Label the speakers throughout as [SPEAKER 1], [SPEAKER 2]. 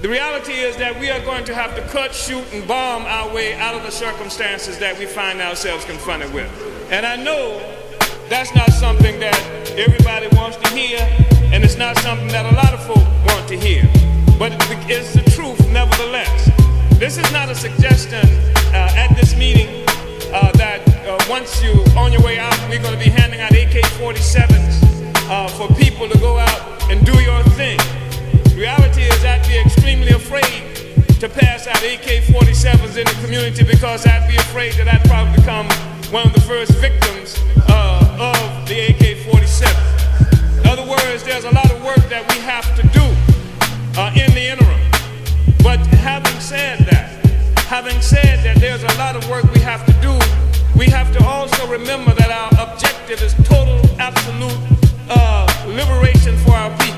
[SPEAKER 1] The reality is that we are going to have to cut, shoot, and bomb our way out of the circumstances that we find ourselves confronted with. And I know that's not something that everybody wants to hear, and it's not something that a lot of folk want to hear. But it's the truth nevertheless. This is not a suggestion at this meeting that once you're on your way out, we're going to be handing out AK-47s for people to go out and do your thing. The reality is that we're extremely afraid to pass out AK-47s in the community because I'd be afraid that I'd probably become one of the first victims of the AK-47. In other words, there's a lot of work that we have to do in the interim. But having said that there's a lot of work we have to do, we have to also remember that our objective is total, absolute liberation for our people.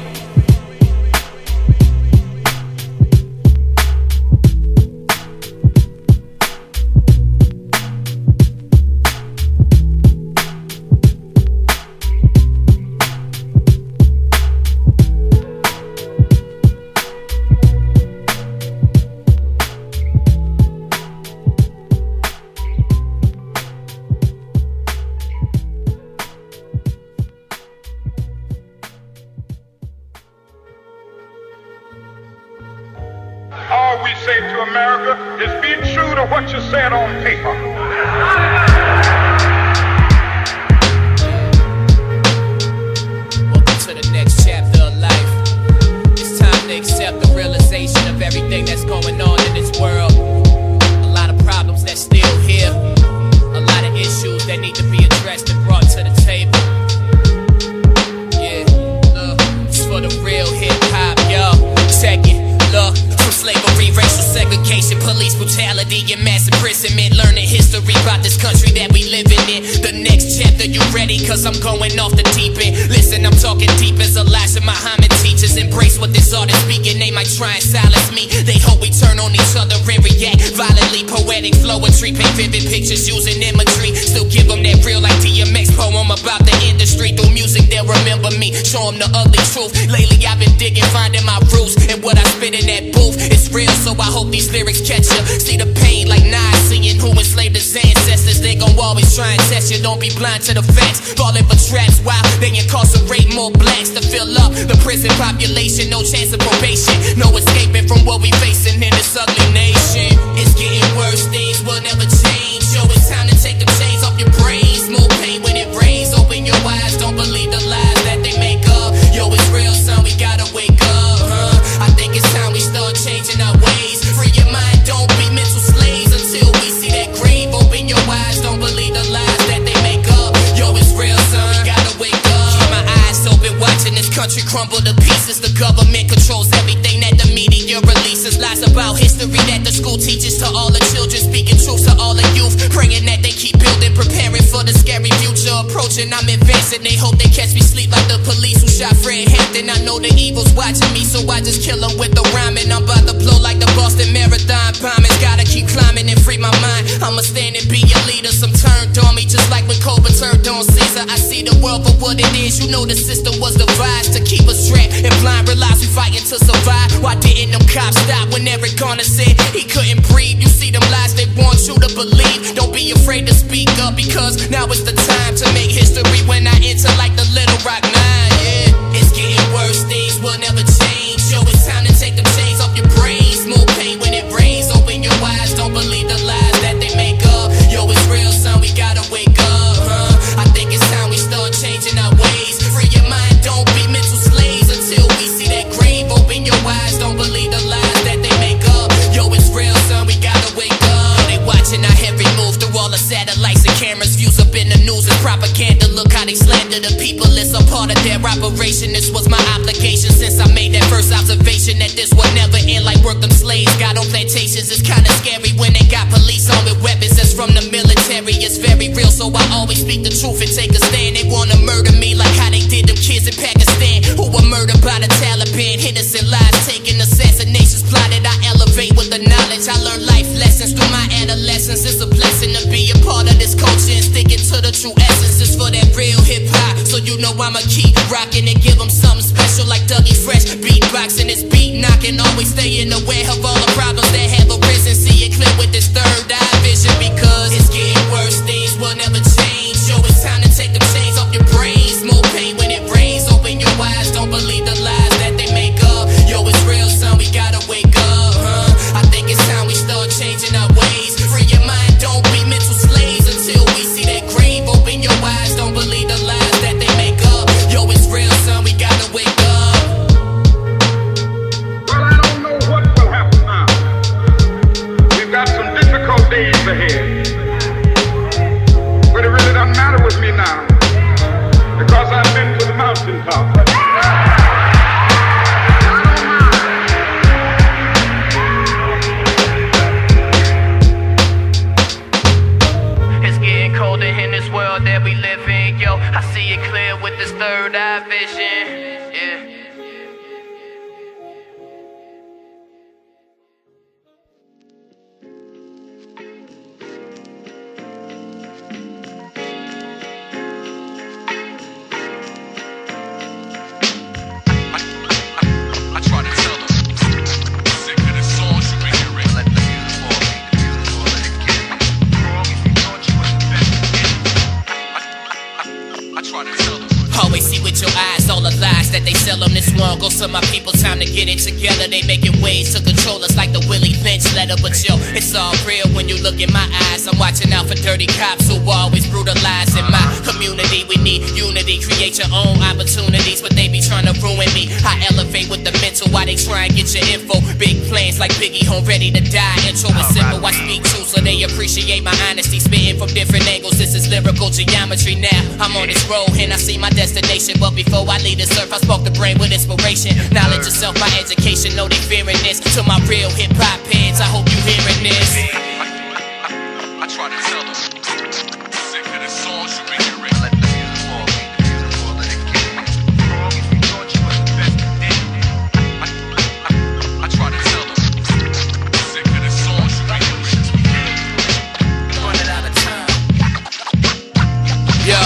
[SPEAKER 2] All we say to America is be true to what you said on paper.
[SPEAKER 3] Welcome to the next chapter of life. It's time to accept the realization of everything that's going on in this world. A lot of problems that's still here. A lot of issues that need to be addressed and brought to the table. Yeah, it's for the real hip-hop, yo. Check it, look. Slavery, racial segregation, police brutality, and mass imprisonment. Learning history about this country that we living in. The next chapter, you ready? Cause I'm going off the deep end. Listen, I'm talking deep as Elijah Muhammad teaches. Embrace what this artist speaking. They might try and silence me. They hope we turn on each other and react violently. Poetic poetry, paint vivid pictures using imagery. Still give them that real like DMX poem about the industry. Through music, they'll remember me. Show them the ugly truth. Lately, I've been digging, finding my roots. And what I spit in that booth. It's real, so I hope these lyrics catch ya. See the pain like Nas, seeing who enslaved his ancestors. They gon' always try and test you. Don't be blind to the facts. Falling for traps while they incarcerate more blacks to fill up the prison population. No chance of probation, no escaping from what we facing in this ugly nation. It's getting worse, things will never change. Yo, it's time to take the chains off your brains. More pain when it rains. Open your eyes, don't believe the lies that they make up. Yo, it's real, son, we gotta wake up, huh? I think it's time we start changing our ways. Free your mind, don't be mental slaves until we see that grave. Open your eyes, don't believe the lies that they make up. Yo, it's real, son, we gotta wake up. Keep my eyes open, watching this country crumble to pieces. The government controls everything that the media releases. Lies about history that the school teaches to all the children. Speaking truth to all the youth, praying that they keep building, preparing for the scary future approaching. I'm advancing, they hope they catch me sleep like the police who shot Fred Hampton. I know the evil's watching me, so I just kill them with the rhyming. I'm about to blow like the Boston Marathon bombings. Gotta keep climbing and free my mind. I'ma stand and be a leader. Some turned on me just like when Cobra turned on Caesar. I see the world for what it is. You know the system was devised to keep us trapped and blind. Realize we fighting to survive. Why didn't them cops stop when Eric Garner said he couldn't breathe? You see them lies they want you to believe. Don't be afraid to speak up because now is the time to make history. When I enter like the Little Rock 9, yeah. It's getting worse, things will never change. Yo, it's time to take the chains off your brains. More pain when it rains. Open your eyes, don't believe the lies that they make up. Yo, it's real, son, we gotta wake up, huh? I think it's time we start changing our ways. Free your mind, don't be mental slaves until we see that grave. Open your eyes, don't believe the lies that they make up. Yo, it's real, son, we gotta wake up. They watching our every move through all the satellites and cameras. Views up in the news and propaganda. Look how they slander the people. It's a part of their operation. This was my obligation since I made that first observation that this would never end. Like work them slaves got on plantations. It's kinda scary when they got police on with weapons that's from the military. It's very real, so I always speak the truth and take a stand. They wanna murder me like how they did them kids in Pakistan who were murdered by the Taliban. Innocent lives taken, assassinations plotted. I elevate with the knowledge. I learned life lessons through my adolescence. It's a blessing to be a part of this culture and sticking to the true essence. It's for that real hip hop, so you know I'ma keep rocking and give them something special like Dougie Fresh. Beatboxing, it's beat knocking, always stay in the one goes to my people, time to get it together. They making ways to control us like the Willie Lynch letter. But yo, it's all real when you look in my eyes. I'm watching out for dirty cops who always brutalize. In my community, we need unity. Create your own opportunities, but they be trying to ruin me. I elevate with the mental while they try and get your info. Big plans like Biggie home ready to die. Intro is simple, I speak true so they appreciate my honesty. Spitting from different angles, this is lyrical geometry. Now I'm on this road and I see my destination. But before I leave this earth, I spoke the brain with inspiration. Knowledge of self, my education, know they fearing this. To my real hip-hop heads, I hope you hearing this.
[SPEAKER 2] I try to tell them, sick of the songs you been hearing. Let the music fall, let it get me. If you thought you was the best that did, I try to tell them, sick of the songs you been hearing.
[SPEAKER 3] Running out of time. Yo,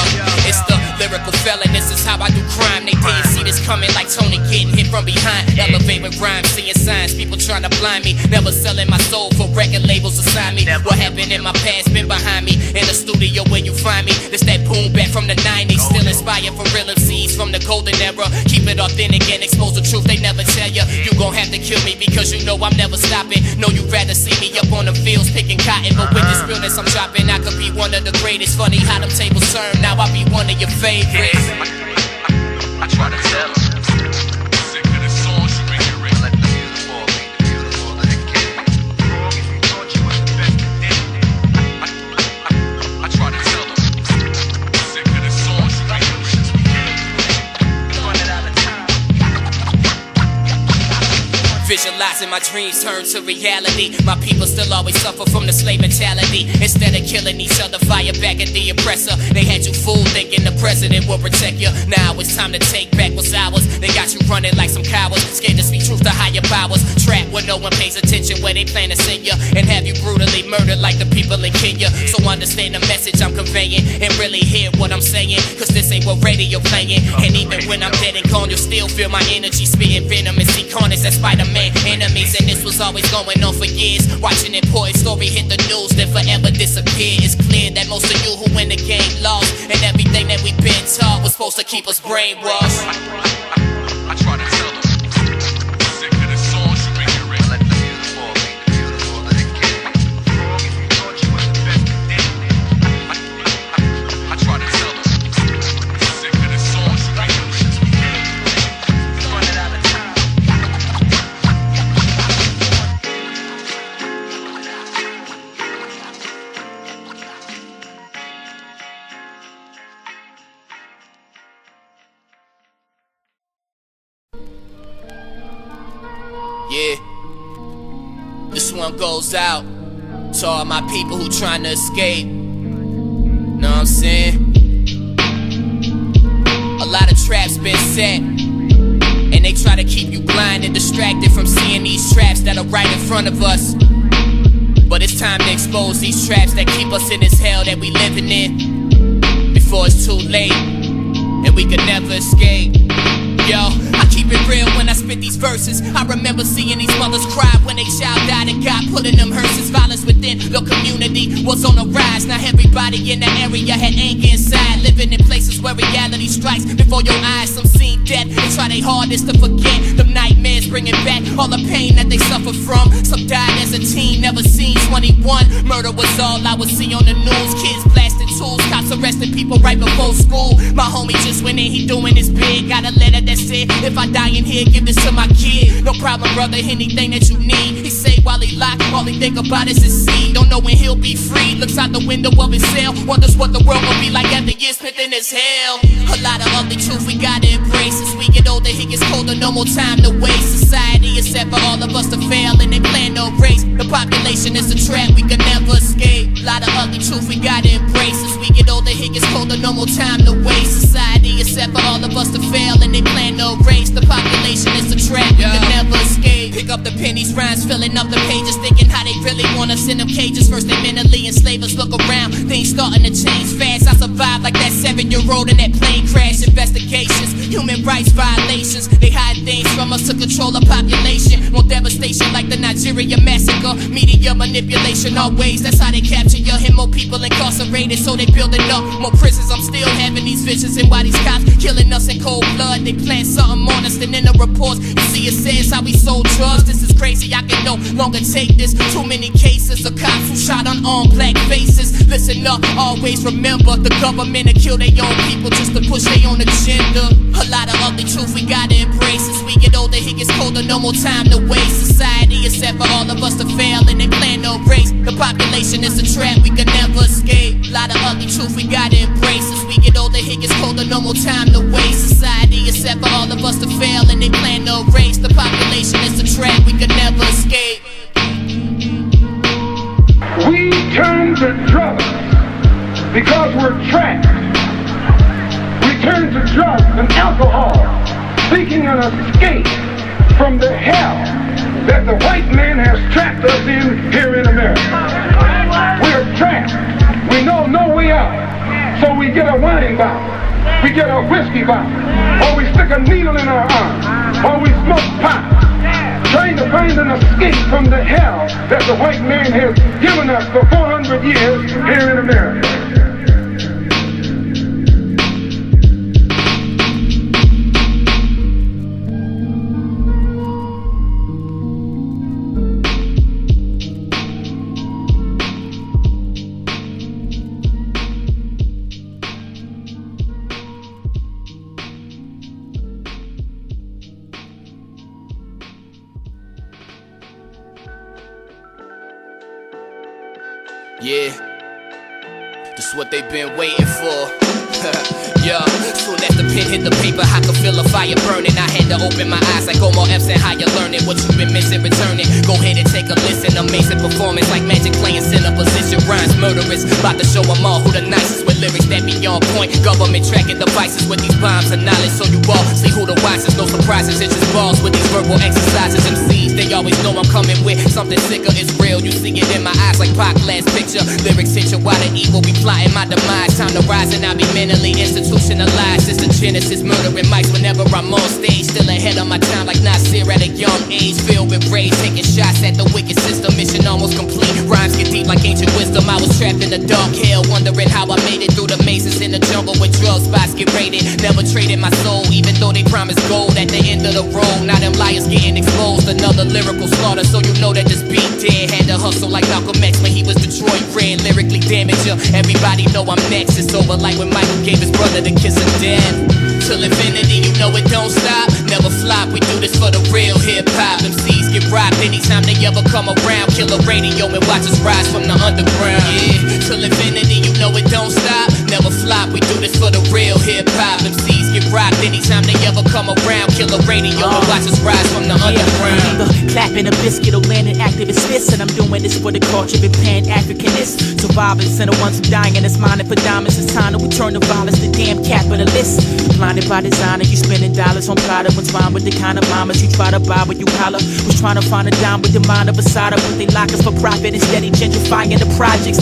[SPEAKER 3] it's the lyrical felon, this is how I do crime. They didn't see this coming like Tony getting hit from behind. Elevate with rhymes, seeing signs, people trying to blind me. Never selling my soul for record labels assign me. What happened in my past been behind me. In the studio where you find me, this that boom back from the 90s. Still inspired for real MCs from the golden era. Keep it authentic and expose the truth they never tell ya. You gon' have to kill me because you know I'm never stopping. Know you'd rather see me up on the fields picking cotton. But with this realness I'm dropping, I could be one of the greatest. Funny how them tables turn, now I be one of your favorites.
[SPEAKER 2] I try to tell them, sick of the songs you been hearing. Let the music fall, let it get me. If you thought you was the best that did, I try to tell them, sick of the songs you been hearing. Running out of time.
[SPEAKER 3] Visualizing my dreams turn to reality. My people still always suffer from the slave mentality. Instead of killing each other, fire back at the oppressor. They had you fooled thinking the president will protect you. Now it's time to take back what's ours. They got you running like some cowards, scared to speak truth to higher powers. Trapped where no one pays attention, where they plan to send you and have you brutally murdered like the people in Kenya. So understand the message I'm conveying and really hear what I'm saying, cause this ain't what radio playing. And even when I'm dead and gone, you'll still feel my energy spitting venom and see carnage that Spider-Man enemies. And this was always going on for years. Watching important story hit the news, then forever disappear. It's clear that most of you who in the game lost, and everything that we've been taught was supposed to keep us brainwashed.
[SPEAKER 2] I try to tell them, sick of the songs you been hearing. Let the music fall, let it get me. If you thought you was the best that did, I try to tell them, sick of the songs you been hearing. Running out of time.
[SPEAKER 3] Yeah, this one goes out to all my people who trying to escape. Know what I'm saying? A lot of traps been set, and they try to keep you blind and distracted from seeing these traps that are right in front of us. But it's time to expose these traps that keep us in this hell that we living in, before it's too late and we could never escape. Yo, I keep it real when I spit these verses. I remember seeing these mothers cry when a child died and got put in them hearses. Violence within the community was on the rise. Now everybody in the area had anger inside, living in places where reality strikes before your eyes. Some seen death and try their hardest to forget them nightmares, bringing back all the pain that they suffer from. Some died as a teen, never seen 21. Murder was all I would see on the news. Kids blasting tools, cops arresting people right before school. My homie just went in, he doing his big. Got a letter that said, if I die in here, give this to my kid. No problem, brother, anything that you need. He say while he locked, all he think about is his seed. Don't know when he'll be free. Looks out the window of his cell, wonders what the world will be like after years spent in this hell. A lot of ugly truth we gotta embrace. As we get older, it gets colder, no more time to waste. Society is set for all of us to fail, and they plan to erase. The population is a trap we can never escape. A lot of ugly truth we gotta embrace. As we get older, it gets colder, no more time to waste. Society is set for all of us to fail, and they plan to erase. The population is a trap we can never escape. Pick up the pennies, rhymes filling up the pages, thinking how they really want us in them cages. First they mentally enslave us, look around, things starting to change fast. I survived like that 7-year-old in that plane crash. Investigations, human rights violations, they hide things from us to control the population. Want devastation like the Nigeria massacre. Media manipulation always, that's how they capture happier and more people incarcerated, so they building up more prisons. I'm still having these visions, and why these cops killing us in cold blood. They plant something on us, then in the reports you see it says how we sold drugs. This is crazy, I can no longer take this. Too many cases of cops who shot unarmed black faces. Listen up, always remember the government will kill their own people just to push their own agenda. A lot of ugly truth we gotta embrace. As we get older, it gets colder, no more time to waste. Society is set for all of us to fail, and they plan no race. The population is a trap we can never escape. A lot of ugly truth we gotta embrace. As we get older, it gets colder, no more time to waste. Society is set for all of us to fail, and they plan no race. The population is a trap we can never escape.
[SPEAKER 4] We turn to drugs because we're trapped. We turn to drugs and alcohol, seeking an escape from the hell that the white man has trapped us in here in America. We're trapped. We know no way out. So we get a wine bottle, we get a whiskey bottle, or we stick a needle in our arm, or we smoke pot, trying to find an escape from the hell that the white man has given us for 400 years here in America.
[SPEAKER 3] Yeah, that's what they've been waiting for. Yeah, soon as the pen hit the paper, I could feel a fire burning. I had to open my eyes like Omar Epps and how you learning what you've been missing, returning. Go ahead and take a listen, amazing performance like magic playing center position. Rhymes murderous, about to show them all who the nicest with lyrics that be on point. Government tracking devices with these bombs of knowledge, so you all see who the wisest. No surprises, it's just balls with these verbal exercises. MCs, they always know I'm coming with something sicker. It's real, you see it in my eyes like Pac last picture. Lyrics hit you while the evil be plotting my demise. Time to rise and I be mentally institutionalized. It's the genesis, murdering mics whenever I'm on stage. Still ahead of my time like Nasir at a young age. Filled with rage, taking shots at the wicked system. Mission almost complete, rhymes get deep like ancient wisdom. I was trapped in the dark hell, wondering how I made it through the mazes in the jungle where drug spots get raided. Never traded my soul, even though they promised gold at the end of the road. Now them liars getting exposed, another lyrical slaughter. So you know that this beat dead. Had to hustle like Malcolm X when he was Detroit red. Lyrically damage ya, everybody know I'm next. It's over like when Michael gave his brother the kiss of death. Till infinity, you know it don't stop. Never flop, we do this for the real hip-hop. MCs get robbed anytime they ever come around. Kill a radio and watch us rise from the underground. Yeah, till infinity, you know it don't stop. Never flop, we do this for the real hip-hop. MCs get robbed anytime they ever come around. Kill a radio and watch us rise from the underground.
[SPEAKER 5] I'm either clapping a biscuit or landing activist fists, and I'm doing this for the culture of Pan-Africanists. Survivors and the ones who dying, it's mining for diamonds. It's time that we turn the violence to damn capitalists. Blinded by design and you spending dollars on Prada. What's wrong with the kind of mamas you try to buy when you holler? Was trying to find a dime with the mind of a soda, but they lock us for profit instead of gentrifying the projects.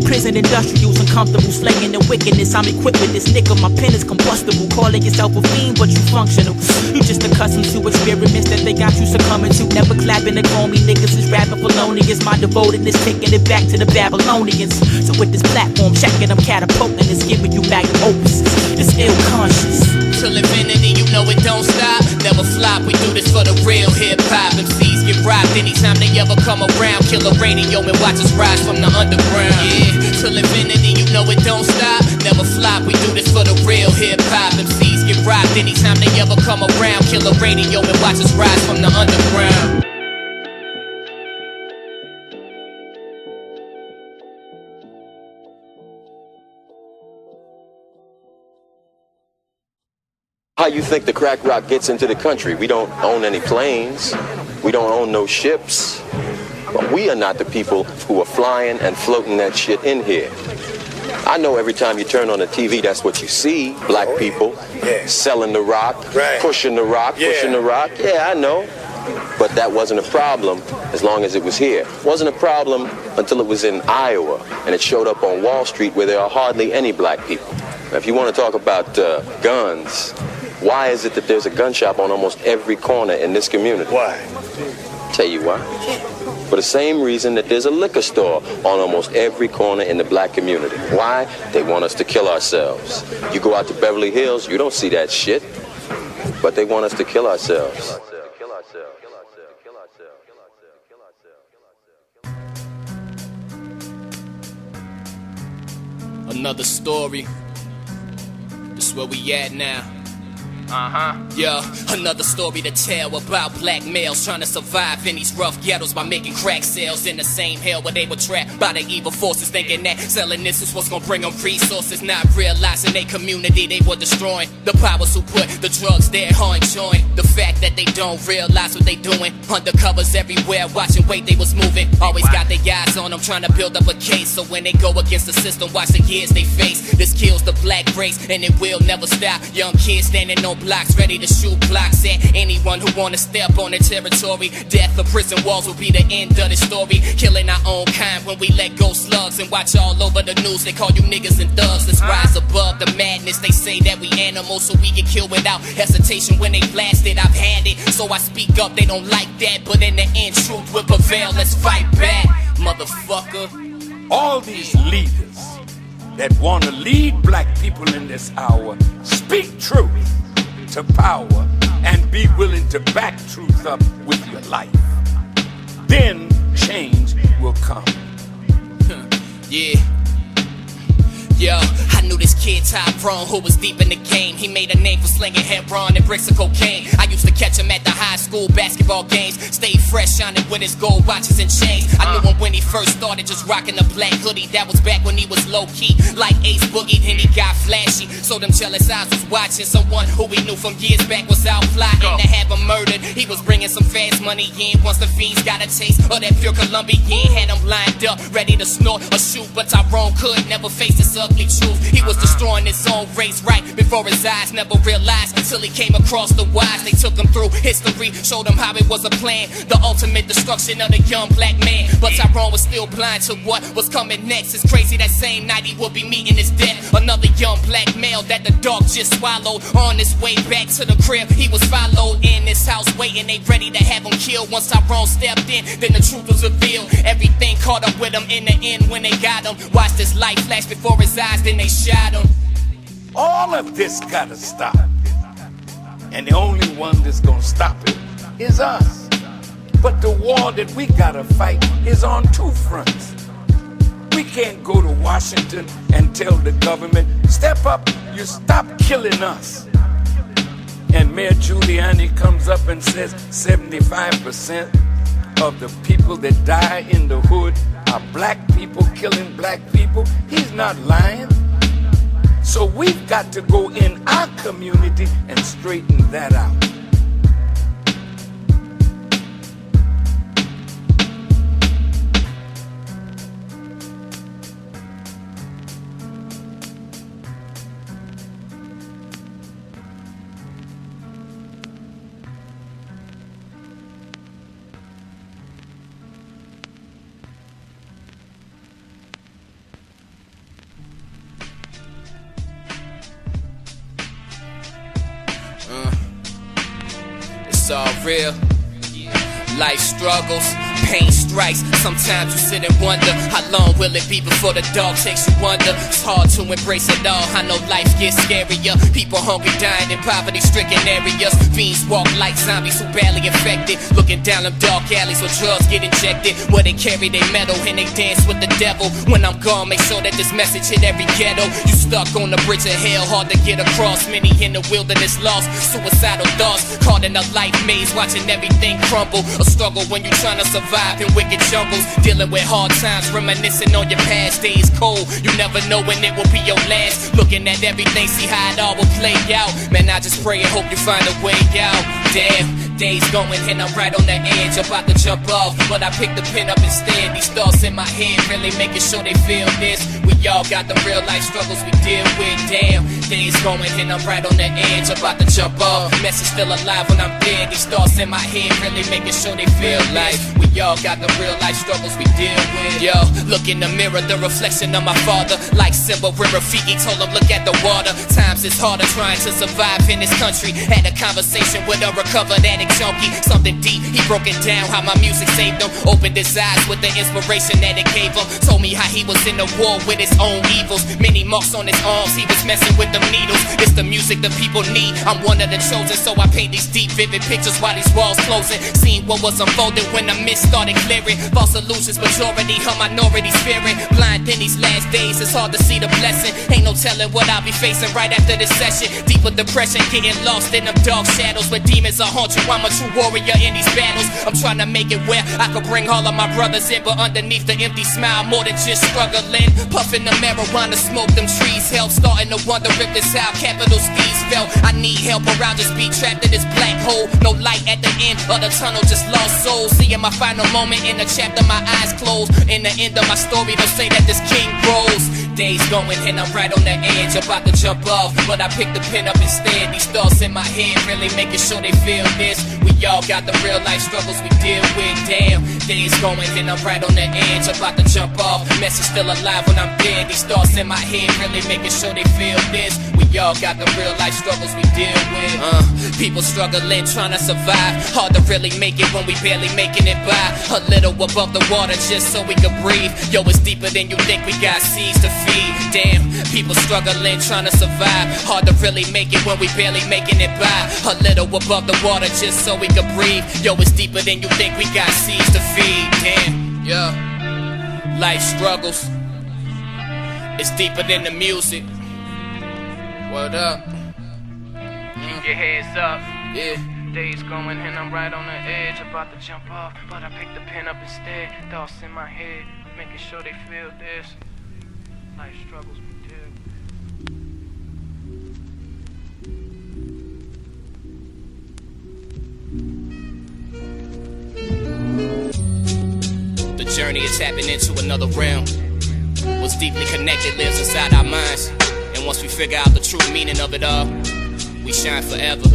[SPEAKER 5] Prison industrials uncomfortable, slaying the wickedness. I'm equipped with this nickel, my pen is combustible. Calling yourself a fiend, but you functional. You just accustomed to experiments that they got you succumbing to. Never clapping to call me niggas is rapping felonious. My devotedness taking it back to the Babylonians. So with this platform, checking, I'm catapulting this, giving you magnum opuses. This ill conscious.
[SPEAKER 3] Till infinity, you know it don't stop. Never flop, we do this for the real hip-hop. MCs get robbed anytime they ever come around. Kill a radio and watch us rise from the underground. Yeah, till infinity, you know it don't stop. Never flop, we do this for the real hip-hop. MCs get robbed anytime they ever come around. Kill a radio and watch us rise from the underground.
[SPEAKER 6] How you think the crack rock gets into the country? We don't own any planes. We don't own no ships. But we are not the people who are flying and floating that shit in here. I know every time you turn on the TV, that's what you see. Black people selling the rock, pushing the rock, pushing the rock. Yeah, I know. But that wasn't a problem as long as it was here. It wasn't a problem until it was in Iowa and it showed up on Wall Street where there are hardly any black people. Now, if you want to talk about guns, why is it that there's a gun shop on almost every corner in this community?
[SPEAKER 7] Why?
[SPEAKER 6] Tell you why. For the same reason that there's a liquor store on almost every corner in the black community. Why? They want us to kill ourselves. You go out to Beverly Hills, you don't see that shit. But they want us to kill ourselves.
[SPEAKER 3] Another story. This is where we at now. Yeah, another story to tell about black males trying to survive in these rough ghettos by making crack sales in the same hell where they were trapped by the evil forces, thinking that selling this is what's gonna bring them resources, not realizing they community they were destroying. The powers who put the drugs there are enjoying the fact that they don't realize what they doing. Undercovers everywhere, watching weight they was moving. Always got their eyes on them, trying to build up a case, so when they go against the system, watch the years they face. This kills the black race and it will never stop. Young kids standing on blocks, ready to shoot blocks at anyone who wanna step on their territory. Death or prison walls will be the end of the story. Killing our own kind when we let go slugs and watch all over the news. They call you niggas and thugs. Let's rise above the madness. They say that we animals, so we get killed without hesitation when they blast it. I've had it, so I speak up. They don't like that, but in the end, truth will prevail. Let's fight back, motherfucker.
[SPEAKER 7] All these leaders that want to lead black people in this hour, speak truth to power and be willing to back truth up with your life. Then change will come.
[SPEAKER 3] Yeah. Yo, I knew this kid Tyrone who was deep in the game. He made a name for slinging heroin and bricks of cocaine. I used to catch him at the high school basketball games. Stayed fresh, shining with his gold watches and chains. I knew him when he first started, just rocking a black hoodie. That was back when he was low-key, like Ace Boogie. Then he got flashy, so them jealous eyes was watching. Someone who he knew from years back was out plotting to have him murdered. He was bringing some fast money in. Once the fiends got a taste of that pure Colombian, had him lined up, ready to snort or shoot. But Tyrone could never face this up. Truth. He was destroying his own race right before his eyes, never realized until he came across the wise. They took him through history, showed him how it was a plan, the ultimate destruction of the young black man. But Tyrone was still blind to what was coming next. It's crazy that same night he would be meeting his death. Another young black male that the dog just swallowed. On his way back to the crib, he was followed in his house waiting. They ready to have him killed. Once Tyrone stepped in, then the truth was revealed. Everything caught up with him in the end when they got him. Watched his life flash before his eyes, then they shot him.
[SPEAKER 7] All of this gotta stop. And the only one that's gonna stop it is us. But the war that we gotta fight is on two fronts. We can't go to Washington and tell the government, step up, you stop killing us. And Mayor Giuliani comes up and says 75% of the people that die in the hood are black people killing black people. He's not lying. So we've got to go in our community and straighten that out.
[SPEAKER 3] It's all real. Life struggles, pain strikes. Sometimes you sit and wonder, how long will it be before the dog takes you under? It's hard to embrace it all. I know life gets scarier. People hungry, dying in poverty-stricken areas. Fiends walk like zombies who badly infected. Looking down them dark alleys where drugs get injected, where they carry their metal and they dance with the devil. When I'm gone, make sure that this message hit every ghetto. You stuck on the bridge of hell, hard to get across. Many in the wilderness lost, suicidal thoughts, caught in a life maze, watching everything crumble. A struggle when you trying to survive in wicked jungles, dealing with hard times, reminiscing on your past days. Cold, you never know when it will be your last. Looking at everything, see how it all will play out. Man, I just pray and hope you find a way out. Damn, days going and I'm right on the edge, about to jump off, but I picked the pen up instead. These thoughts in my head really making sure they feel this. We all got the real life struggles we deal with. Damn, days going and I'm right on the edge, about to jump off. Message still alive when I'm dead. These thoughts in my head really making sure they feel like we all got the real life struggles we deal with. Yo, look in the mirror, the reflection of my father, like Simba when Rafiki told him look at the water. Times is harder trying to survive in this country. Had a conversation with a recover that junkie, something deep. He broke it down, how my music saved him. Opened his eyes with the inspiration that it gave him. Told me how he was in the war with his own evils. Many marks on his arms, he was messing with the needles. It's the music the people need. I'm one of the chosen, so I paint these deep, vivid pictures while these walls closing. Seeing what was unfolding when the mist started clearing. False illusions, majority, her minority spirit. Blind in these last days, it's hard to see the blessing. Ain't no telling what I'll be facing right after this session. Deeper depression, getting lost in them dark shadows where demons will haunt you. I'm a true warrior in these battles. I'm trying to make it where I could bring all of my brothers in, but underneath the empty smile, more than just struggling. Puffing the marijuana, smoke them trees. Help starting to wonder if this how capital steeds felt. I need help or I'll just be trapped in this black hole. No light at the end of the tunnel, just lost souls. Seeing my final moment in the chapter, my eyes closed. In the end of my story, they'll say that this king grows. Days going and I'm right on the edge, about to jump off, but I picked the pen up instead. These thoughts in my head really making sure they feel this. We all got the real life struggles we deal with. Damn, days going and I'm right on the edge, about to jump off. Message still alive when I'm dead. These thoughts in my head really making sure they feel this. We all got the real life struggles we deal with. People struggling, trying to survive. Hard to really make it when we barely making it by. A little above the water just so we can breathe. Yo, it's deeper than you think, we got seas to feed. Damn, people struggling, trying to survive. Hard to really make it when we barely making it by. A little above the water just so we can breathe. Yo, it's deeper than you think, we got seas to feed. Damn, yeah, life struggles. It's deeper than the music. Word up. Keep your heads up. Yeah. Days going and I'm right on the edge, about to jump off, but I picked the pen up instead. Thoughts in my head, making sure they feel this. Life struggles we do. The journey is tapping into another realm. What's deeply connected lives inside our minds. And once we figure out the true meaning of it all, we shine forever.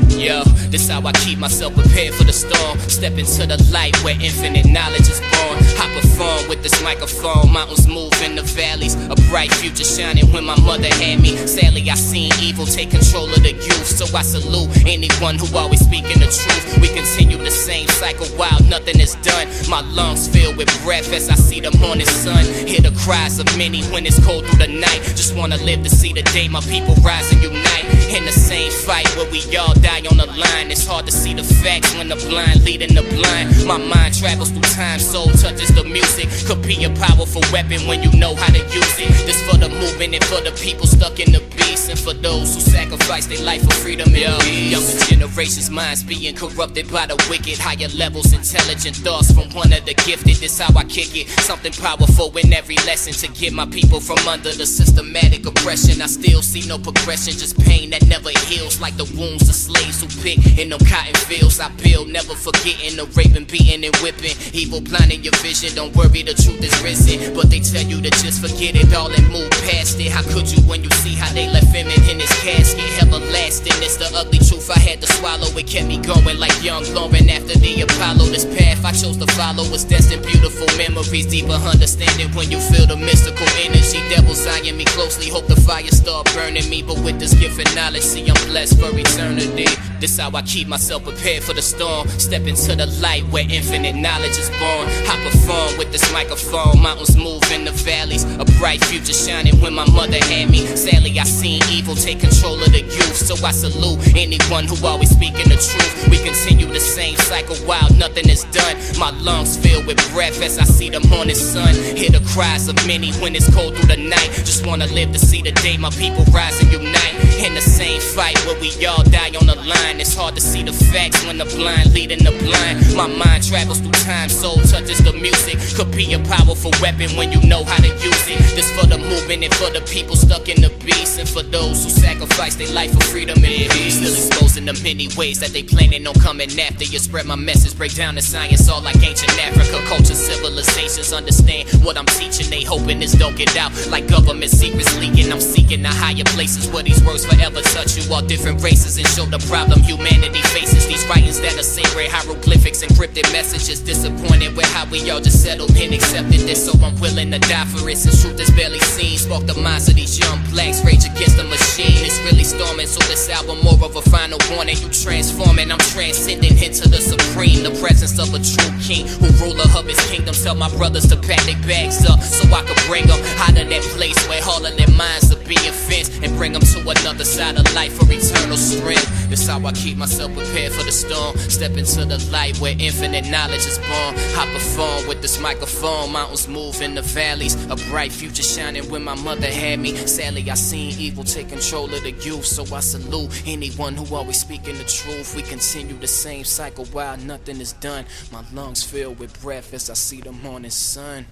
[SPEAKER 3] Yo, this how I keep myself prepared for the storm. Step into the light where infinite knowledge is born. I perform with this microphone. Mountains move in the valleys. A bright future shining when my mother had me. Sadly, I seen evil take control of the youth. So I salute anyone who always speaking the truth. We continue the same cycle while nothing is done. My lungs filled with breath as I see the morning sun. Hear the cries of many when it's cold through the night. Just wanna live to see the day my people rise and unite. In the same fight where we all die on the line. It's hard to see the facts when the blind leading the blind. My mind travels through time, soul touches the music. Could be a powerful weapon when you know how to use it. This for the movement and for the people stuck in the beast, and for those who sacrifice their life for freedom and peace. Younger generations' minds being corrupted by the wicked. Higher levels, intelligent thoughts from one of the gifted. This how I kick it. Something powerful in every lesson to get my people from under the systematic oppression. I still see no progression, just pain that never heals, like the wounds of slaves who pick in them cotton fields. I build, never forgetting the raping, beating, and whipping. Evil blinding your vision, don't worry, the truth is risen. But they tell you to just forget it all and move past it. How could you when you see how they left him in his casket? Everlasting, it's the ugly truth I had to swallow. It kept me going like young Lauren after the Apollo. This path I chose to follow was destined, beautiful memories, deeper understanding when you feel the mystical energy. Devils eyeing me closely, hope the fire start burning me. But with this gift and knowledge, see I'm blessed for eternity. This how I keep myself prepared for the storm. Step into the light where infinite knowledge is born. I perform with this microphone. Mountains move in the valleys. A bright future shining when my mother had me. Sadly, I seen evil take control of the youth. So I salute anyone who always speaking the truth. We continue the same cycle while nothing is done. My lungs filled with breath as I see the morning sun. Hear the cries of many when it's cold through the night. Just wanna live to see the day my people rise and unite. In the same fight where we all die on the line. It's hard to see the facts when the blind leading the blind. My mind travels through time, soul touches the music. Could be a powerful weapon when you know how to use it. This for the movement and for the people stuck in the beast, and for those who sacrifice their life for freedom and peace. Still exposing the many ways that they planning on coming after you. Spread my message, break down the science, all like ancient Africa. Culture, civilizations, understand what I'm teaching. They hoping this don't get out like government secrets leaking. I'm seeking the higher places where these words forever touch you. All different races and show the problem humanity faces. These writings that are sacred, hieroglyphics encrypted messages. Disappointed with how we all just settled and accepted this, so I'm willing to die for it. Since truth is barely seen, spark the minds of these young blacks, rage against the machine. It's really storming, so this album more of a final warning. You transforming, I'm transcending into the supreme, the presence of a true king who ruler of his kingdom. Tell my brothers to pack their bags up so I could bring them out of that place where all of their minds are being fenced, and bring them to another side of life for eternal strength. This how I keep myself prepared for the storm. Step into the light where infinite knowledge is born. I perform with this microphone. Mountains move in the valleys, a bright future shining when my mother had me. Sadly, I seen evil take control of the youth, so I salute anyone who always speaking the truth. We continue the same cycle while nothing is done. My lungs filled with breath as I see the morning sun.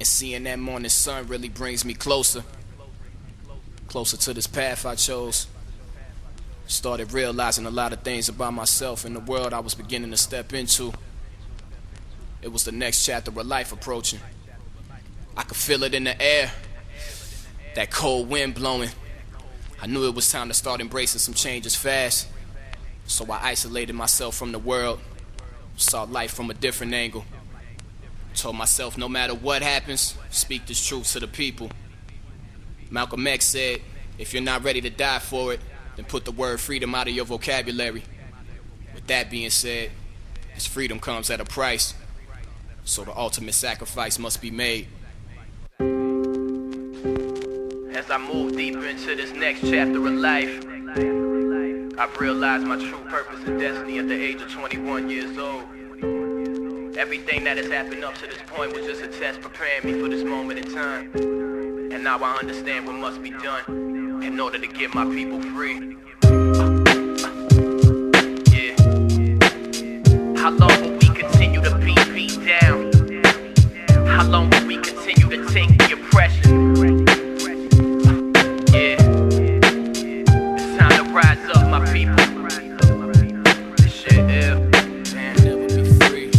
[SPEAKER 3] And seeing that morning sun really brings me closer to this path I chose. Started realizing a lot of things about myself and the world I was beginning to step into. It was the next chapter of life approaching. I could feel it in the air, that cold wind blowing. I knew it was time to start embracing some changes fast. So I isolated myself from the world, saw life from a different angle. Told myself, no matter what happens, speak this truth to the people. Malcolm X said, if you're not ready to die for it, then put the word freedom out of your vocabulary. With that being said, this freedom comes at a price, so the ultimate sacrifice must be made. As I move deeper into this next chapter of life, I've realized my true purpose and destiny at the age of 21 years old. Everything that has happened up to this point was just a test preparing me for this moment in time. And now I understand what must be done in order to get my people free. Yeah. How long will we continue to be beat down? How long will we continue to take the oppression? Yeah. It's time to rise up, my people. This shit ill.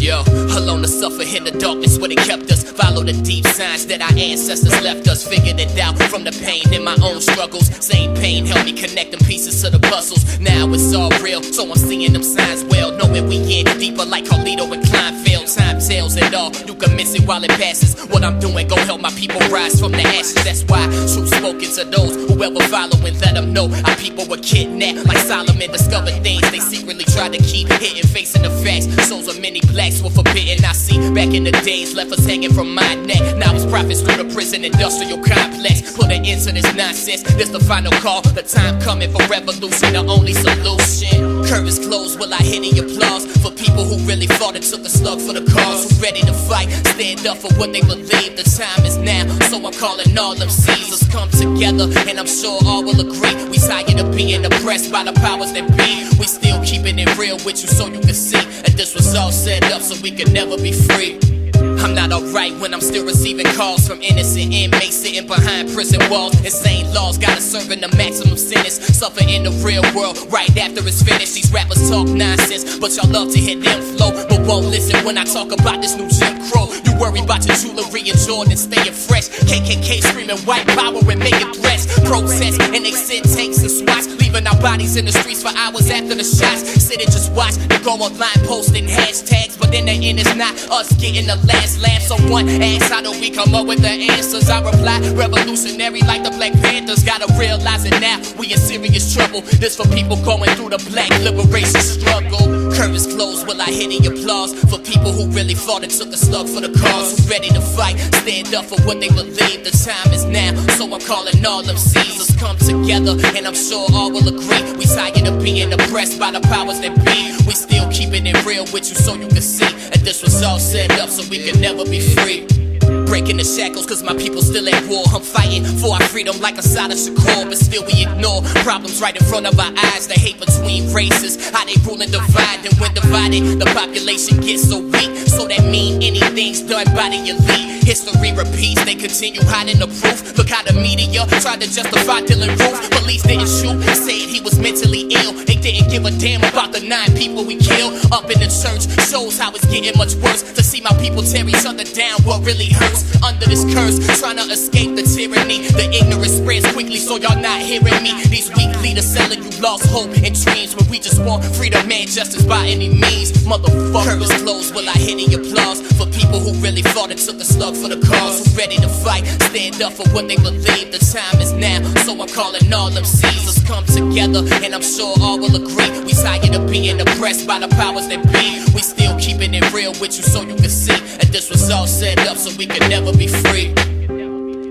[SPEAKER 3] Yo, alone to suffer in the darkness where they kept us. Follow the deep signs that our ancestors left us. Figured it out from the pain in my own struggles. Same pain helped me connect the pieces to the puzzles. Now it's all real, so I'm seeing them signs well. Knowing we in deeper like Carlito and Kleinfeld. Time tells it all, you can miss it while it passes. What I'm doing gon' help my people rise from the ashes. That's why truth spoken to those who ever follow and let them know our people were kidnapped. Like Solomon discovered things they secretly tried to keep hidden, facing the facts. Souls of many blacks were forbidden. I see back in the days left us hanging from my neck. Now it's profits through the prison industrial complex. Put an end to this nonsense. This the final call. The time coming for revolution, the only solution. Curtains closed, will I hear the applause for people who really fought and took a slug for the cause? Who ready to fight, stand up for what they believe. The time is now, so I'm calling all them Caesars come together, and I'm sure all will agree. We tired of being oppressed by the powers that be. We still keeping it real with you so you can see. And this was all set up so we could never be free. I'm not alright when I'm still receiving calls from innocent inmates sitting behind prison walls. Insane laws gotta serve in the maximum sentence. Suffer in the real world right after it's finished. These rappers talk nonsense, but y'all love to hear them flow, but won't listen when I talk about this new Jim Crow. You worry about your jewelry and Jordan staying fresh. KKK screaming white power and making threats. Protest and they send tanks and SWATs, leaving our bodies in the streets for hours after the shots. Sit and just watch, they go online posting hashtags, but in the end it's not us getting the last laugh. Someone asks how do we come up with the answers? I reply, revolutionary like the Black Panthers. Gotta realize it now, we in serious trouble. This for people going through the black liberation struggle. Curtains closed, will I hear the applause for people who really fought and took a slug for the cause? Who ready to fight, stand up for what they believe. The time is now, so I'm calling all them Caesars come together, and I'm sure all will agree. We tired of being oppressed by the powers that be. We still keeping it real with you so you can see. And this was all set up so we could never be free. Breaking the shackles cause my people still at war. I'm fighting for our freedom like Assad and Shakur, but still we ignore problems right in front of our eyes. The hate between races, how they rule and divide. And when divided, the population gets so weak. so that mean anything's done by the elite. History repeats, they continue hiding the proof. Look how the media tried to justify Dylan Roof. Police didn't shoot, said he was mentally ill. They didn't give a damn about the 9 people we killed. Up in the church shows how it's getting much worse. To see my people tear each other down, what really hurts. Under this curse, trying to escape the tyranny. The ignorance spreads quickly, so y'all not hearing me. These weak leaders selling you lost hope and dreams, when we just want freedom and justice by any means. Motherfucker, curtains closed, will I hear the applause for people who really fought and took a slug for the cause, who ready to fight, stand up for what they believe. The time is now, so I'm calling all them Caesars come together, and I'm sure all will agree. We tired of being oppressed by the powers that be. We still keeping it real with you so you can see that this was all set up so we could never be free.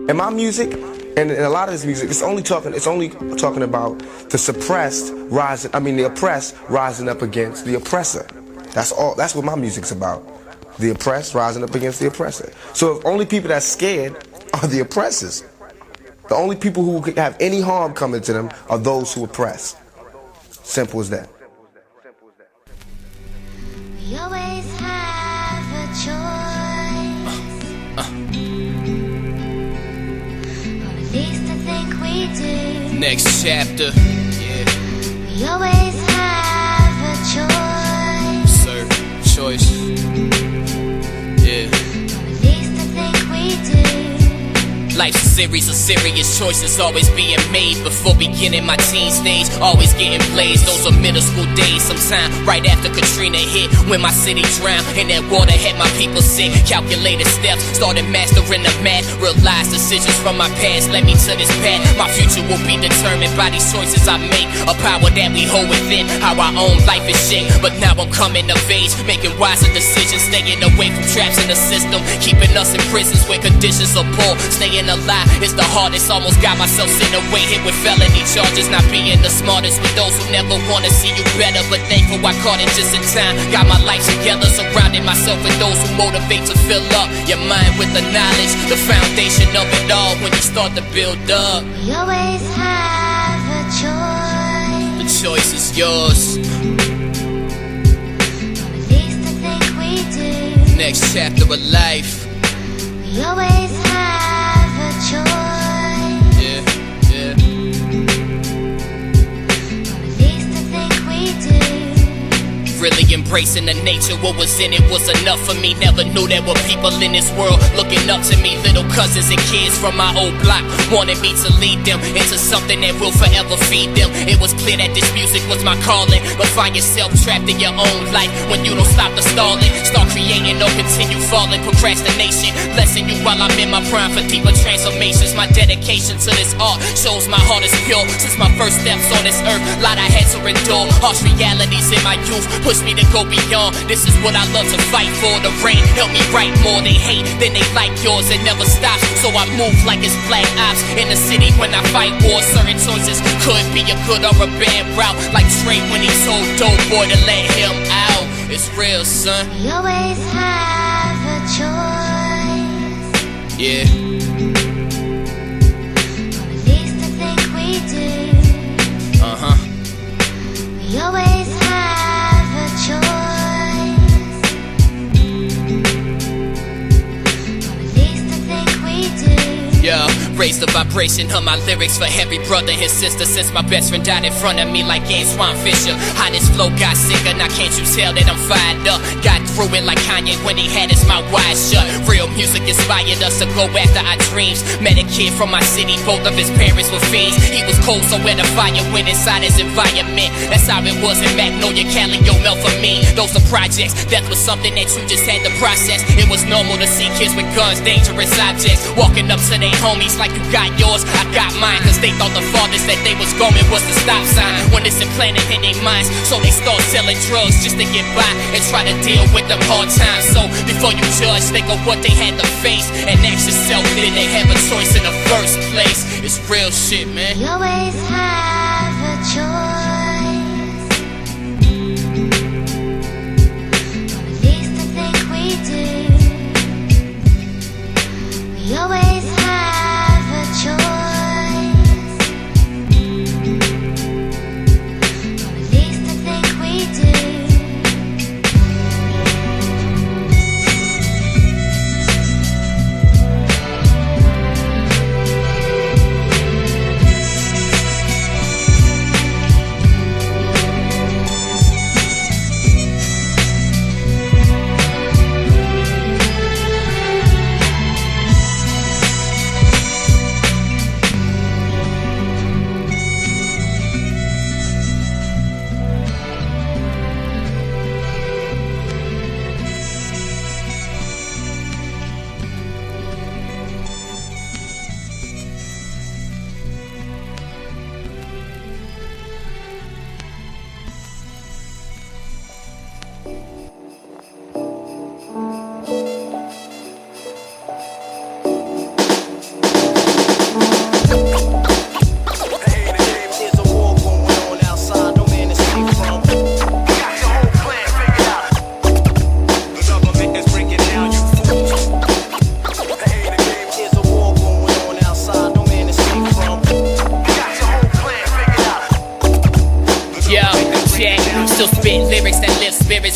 [SPEAKER 8] And my music, and a lot of this music, it's only talking about the suppressed rising. I mean, the oppressed rising up against the oppressor. That's all. That's what my music's about. The oppressed rising up against the oppressor. So if only people that's scared are the oppressors. The only people who could have any harm coming to them are those who oppress. Simple as that.
[SPEAKER 9] We always have a choice. Or at least I think we do.
[SPEAKER 3] Next chapter. Yeah.
[SPEAKER 9] We always have a choice.
[SPEAKER 3] Sir, choice. Yeah.
[SPEAKER 9] Or at least I think we do.
[SPEAKER 3] Life's a series of serious choices always being made. Before beginning my teen stage, always getting blazed. Those are middle school days, sometime right after Katrina hit, when my city drowned and that water had my people sick. Calculated steps, started mastering the math. Realized decisions from my past led me to this path. My future will be determined by these choices I make. A power that we hold within, how our own life is shaped. But now I'm coming of age, making wiser decisions, staying away from traps in the system, keeping us in prisons where conditions are poor. Staying alive is the hardest, almost got myself sent away, hit with felony charges. Not being the smartest with those who never wanna see you better, but thankful I caught it just in time. Got my life together, surrounding myself with those who motivate to fill up your mind with the knowledge, the foundation of it all when you start to build up.
[SPEAKER 9] We always have a choice.
[SPEAKER 3] The choice is yours.
[SPEAKER 9] Or at least I think we do.
[SPEAKER 3] Next chapter of life.
[SPEAKER 9] We always have a choice.
[SPEAKER 3] Yeah, yeah.
[SPEAKER 9] Or at least I think we do.
[SPEAKER 3] Really embracing the nature, what was in it was enough for me. Never knew there were people in this world looking up to me. Little cousins and kids from my old block wanted me to lead them into something that will forever feed them. It was clear that this music was my calling, but find yourself trapped in your own life when you don't stop the stalling. Start creating or continue falling. Procrastination blessing you while I'm in my prime for deeper transformations. My dedication to this art shows my heart is pure. Since my first steps on this earth, lot I had to endure. Harsh realities in my youth push me to go beyond. This is what I love to fight for. The rain help me write more. They hate, then they like yours. It never stops, so I move like it's black ops in the city when I fight wars. Certain choices could be a good or a bad route, like Trey when he told Dope Boy to let him out. It's real, son.
[SPEAKER 9] We always have a choice.
[SPEAKER 3] Yeah.
[SPEAKER 9] Or at least I think we do.
[SPEAKER 3] Uh-huh.
[SPEAKER 9] We always have a choice. Or at least I think we do.
[SPEAKER 3] Yeah, raise the vibration of my lyrics for every brother and sister. Since my best friend died in front of me like Antoine Fisher. How this flow got sicker, now can't you tell that I'm fired up? Got through it like Kanye when he had his mouth wide shut. Real music inspired us to go after our dreams. Met a kid from my city, both of his parents were fiends. He was cold, so where the fire went inside his environment. That's how it was in Magnolia, Cali, yo, Mel for me. Those are projects, death was something that you just had to process. It was normal to see kids with guns, dangerous objects, walking up to their homies like you got yours, I got mine. Cause they thought the farthest that they was going was the stop sign. When it's implanted in their minds, so they start selling drugs just to get by and try to deal with them hard times. So before you judge, think of what they had to face and ask yourself, did they have a choice in the first place? It's real shit, man.
[SPEAKER 9] We always have a choice. Or at least I think we do. We always have a choice. Or at least I think we do.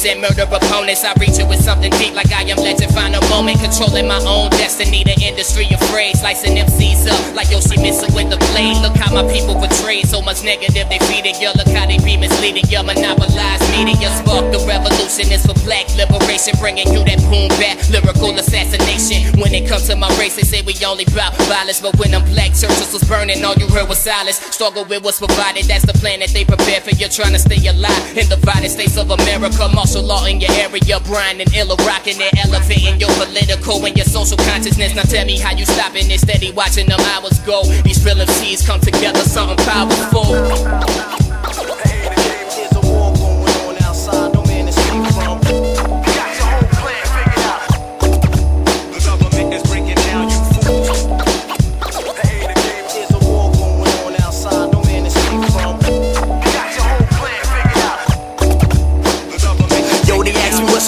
[SPEAKER 3] and murder opponents. I reach it with something deep like I am legend. Final moment, controlling my own destiny. The industry afraid, slicing MCs up like Yoshimitsu with the blade. Look how my people portrayed, so much negative they feeding. Yo, look how they be misleading. Yo, monopolized media, spark the revolution. It's for black liberation, bringing you that boom back, lyrical assassination. When it comes to my race, they say we only bout violence, but when them black churches was burning, all you heard was silence. Struggle with what's provided, that's the plan that they prepare for. You're trying to stay alive in the divided states of America. Martial law in your area, Brian and Illa rocking it, elevating your political and your social consciousness. Now tell me how you stopping it, steady watching them hours go. These real MCs come together, something powerful.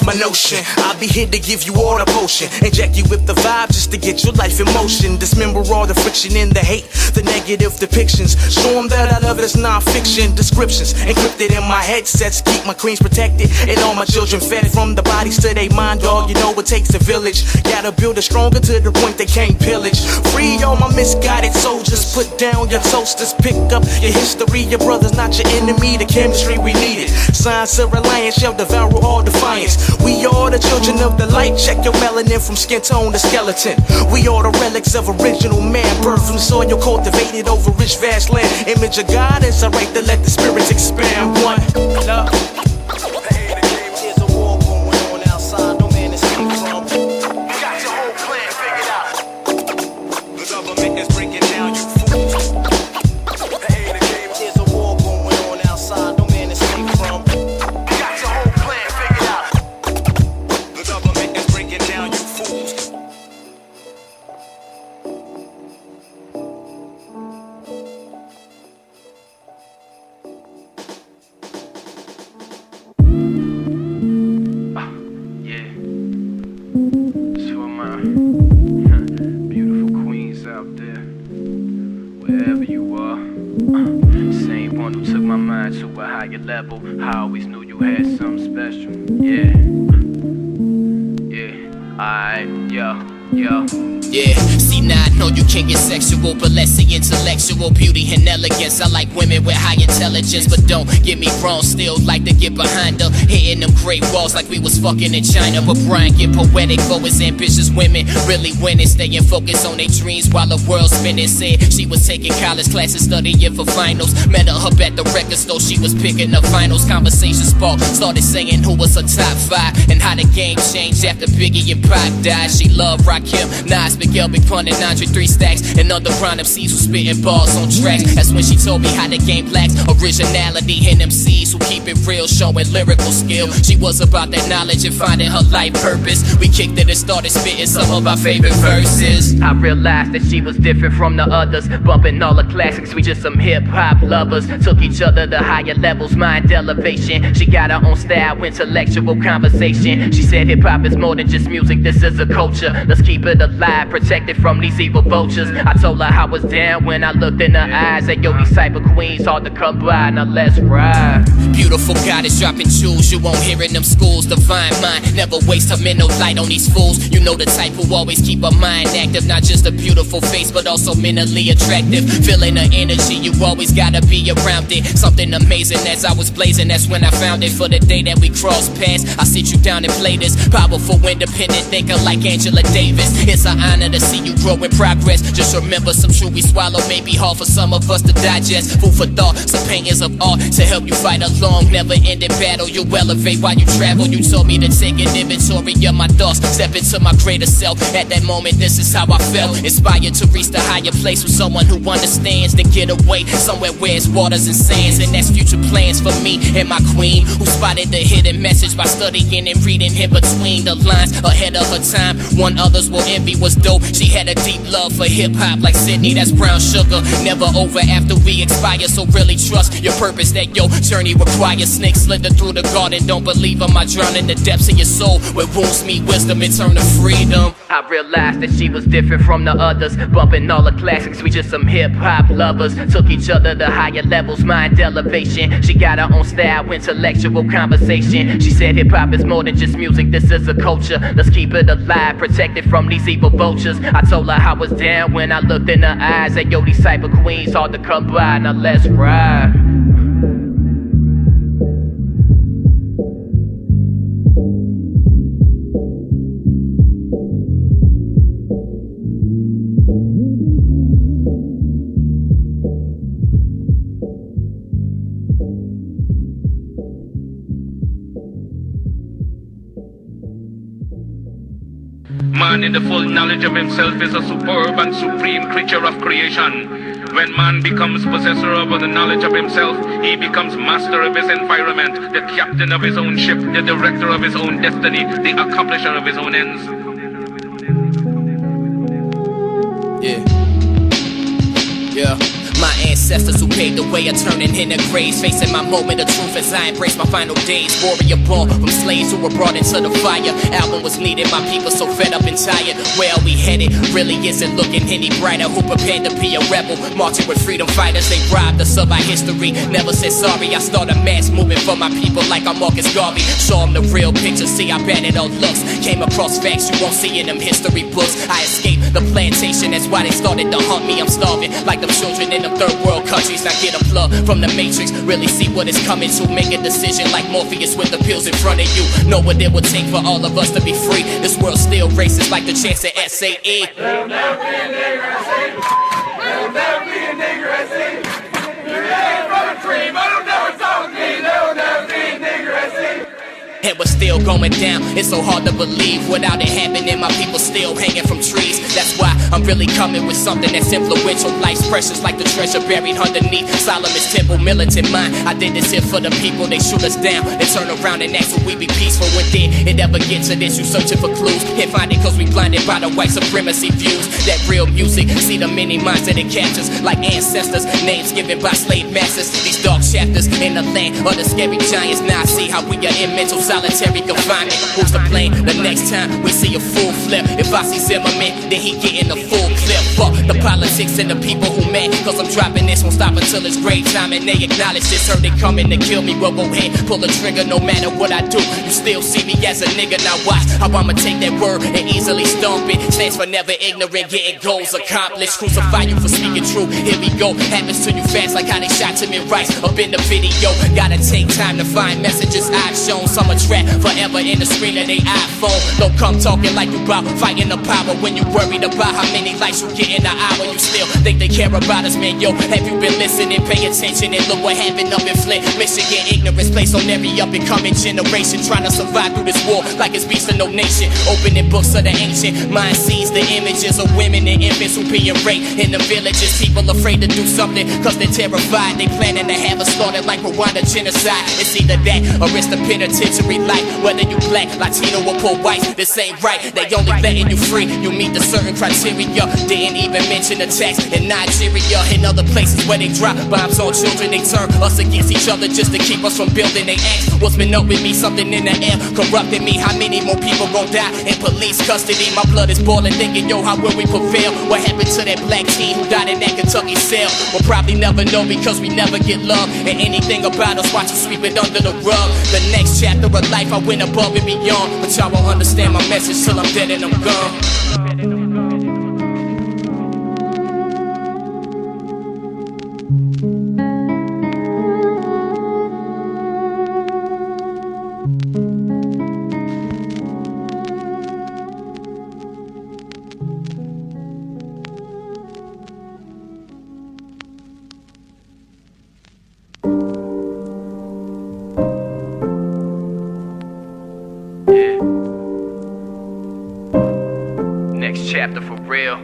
[SPEAKER 10] My notion, I'll be here to give you all the potion, inject you with the vibe just to get your life in motion, dismember all the friction and the hate, the negative depictions, show them that I love it as non-fiction descriptions, encrypted in my headsets, keep my queens protected, and all my children fed from the bodies to their mind, dog, you know it takes a village, gotta build it stronger to the point they can't pillage, free all my misguided soldiers, put down your toasters, pick up your history, your brother's not your enemy, the chemistry we needed, signs of reliance shall devour all defiance. We are the children of the light. Check your melanin from skin tone to skeleton. We are the relics of original man, birth from soil cultivated over rich vast land. Image of God is a right to let the spirits expand. One love.
[SPEAKER 11] I always knew you had something special. Yeah. Alright, yo.
[SPEAKER 3] Yeah, see now I know you can get sexual, but let's see intellectual beauty and elegance. I like women with high intelligence, but don't get me wrong, still like to get behind her, hitting them great walls like we was fucking in China. But Brian get poetic for his ambitious women, really winning, staying focused on their dreams while the world's spinning. Said she was taking college classes, studying for finals. Met her up at the record store, she was picking up finals. Conversation sparked, started saying who was her top 5 and how the game changed after Biggie and Pac died. She loved Rakim, Nas, Miguel, Big Pun, and Andre 3 Stacks, and underground MCs who spitting bars on tracks. That's when she told me how the game lacks originality in MCs who keep it real, showing lyrical skill. She was about that knowledge and finding her life purpose. We kicked it and started spitting some of our favorite verses. I realized that she was different from the others, bumping all the classics, we just some hip-hop lovers. Took each other to higher levels, mind elevation. She got her own style, intellectual conversation. She said hip-hop is more than just music, this is a culture. Let's keep it alive, protected from these evil vultures. I told her I was down when I looked in her eyes. Said yo, these type of queens hard to come by, now let's ride. Beautiful goddess dropping jewels, you won't hear in them schools. Divine mind, never waste her mental light on these fools. You know the type who always keep her mind active, not just a beautiful face but also mentally attractive. Feeling her energy, you always gotta be around it. Something amazing as I was blazing, that's when I found it. For the day that we crossed paths, I sit you down and play this. Powerful independent thinker like Angela Davis. It's an honor to see you grow in progress. Just remember some truth we swallow may be hard for some of us to digest. Food for thought, some paintings of art to help you fight a long, never-ending battle. You'll elevate while you travel. You told me to take an inventory of my thoughts, step into my greater self. At that moment, this is how I felt. Inspired to reach the higher place with someone who understands. Then get away somewhere where it's waters and sands. And that's future plans for me and my queen, who spotted the hidden message by studying and reading in between the lines. Ahead of her time, one others will envy was dope. dope. She had a deep love for hip-hop like Sydney, that's brown sugar. Never over after we expire, so really trust your purpose that your journey requires. Snakes slither through the garden, don't believe them. I drown in the depths of your soul where wounds meet wisdom and turn to freedom. I realized that she was different from the others, bumping all the classics, we just some hip-hop lovers. Took each other to higher levels, mind elevation. She got her own style, intellectual conversation. She said hip-hop is more than just music, this is a culture. Let's keep it alive, protected from these evil vultures. I told her I was down when I looked in her eyes. Hey yo, these type of queens hard to come by, now let's ride.
[SPEAKER 12] Man in the full knowledge of himself is a superb and supreme creature of creation. When man becomes possessor of the knowledge of himself, he becomes master of his environment, the captain of his own ship, the director of his own destiny, the accomplisher of his own ends.
[SPEAKER 3] Yeah. My ancestors who paved the way are turning in their graves, facing my moment of truth as I embrace my final days. Warrior born from slaves who were brought into the fire. Album was needed, my people so fed up and tired. Where are we headed? Really isn't looking any brighter. Who prepared to be a rebel? Marching with freedom fighters, they robbed us of our history. Never said sorry, I start a mass movement for my people like I'm Marcus Garvey. Show them the real picture, see how bad it all looks. Came across facts you won't see in them history books. I escaped the plantation, that's why they started to hunt me. I'm starving like them children in the third world countries. I get a plug from the matrix, really see what it's coming to. Make a decision like Morpheus with the pills in front of you. Know what it would take for all of us to be free. This world's still racist like the chance at SAE.
[SPEAKER 13] There'll never be a nigger at sea. There'll never be a nigger at sea. You ain't from a dream, but don't never talk to me. There'll never be a nigger at sea.
[SPEAKER 3] And we're still going down, it's so hard to believe. Without it happening, my people still hanging from trees. That's why I'm really coming with something that's influential. Life's precious like the treasure buried underneath Solomon's temple, militant mind. I did this here for the people, they shoot us down. They turn around and ask will we be peaceful when did it ever get to this? You searching for clues, can't find it cause we blinded by the white supremacy views. That real music, see the many minds that it captures. Like ancestors, names given by slave masters. These dark chapters in the land of the scary giants. Now I see how we are in mental solitary confinement. Who's to blame the next time we see a full flip? If I see Zimmerman, then he getting a full clip. Fuck the politics and the people who mad, cause I'm dropping this, won't stop until it's grave time. And they acknowledge this, heard they coming to kill me. Well, go ahead, pull the trigger no matter what I do. You still see me as a nigga, now watch how I'ma take that word and easily stomp it. Stands for never ignorant, getting goals accomplished. Crucify you for speaking true, here we go. Happens to you fast like how they shot Timmy Rice up in the video. Gotta take time to find messages I've shown. Some are trapped forever in the screen of their iPhone. Don't come talking like you bout fighting the power when you worried about how many likes you get in an hour. You still think they care about us, man? Yo, have you been listening? Pay attention and look what happened up in Flint, Michigan. Ignorance placed on every up and coming generation, trying to survive through this war like it's beast of no nation. Opening books of the ancient mind sees the images of women and infants who being raped in the villages. People afraid to do something cause they're terrified. They planning to have us slaughtered like Rwanda genocide. It's either that or it's the penitentiary life. Whether you black, Latino, or poor white, this ain't right. They only letting you free. You meet the certain criteria. Didn't even mention attacks in Nigeria and other places where they drop bombs on children. They turn us against each other just to keep us from building they acts. What's been up with me? Something in the air corrupting me. How many more people gon' die in police custody? My blood is boiling, thinking, yo, how will we prevail? What happened to that black teen who died in that Kentucky cell? We'll probably never know because we never get love. And anything about us, watch us sweep it under the rug. The next chapter of life, I went above and beyond, but y'all won't understand my message till I'm dead and I'm gone. Chapter for real.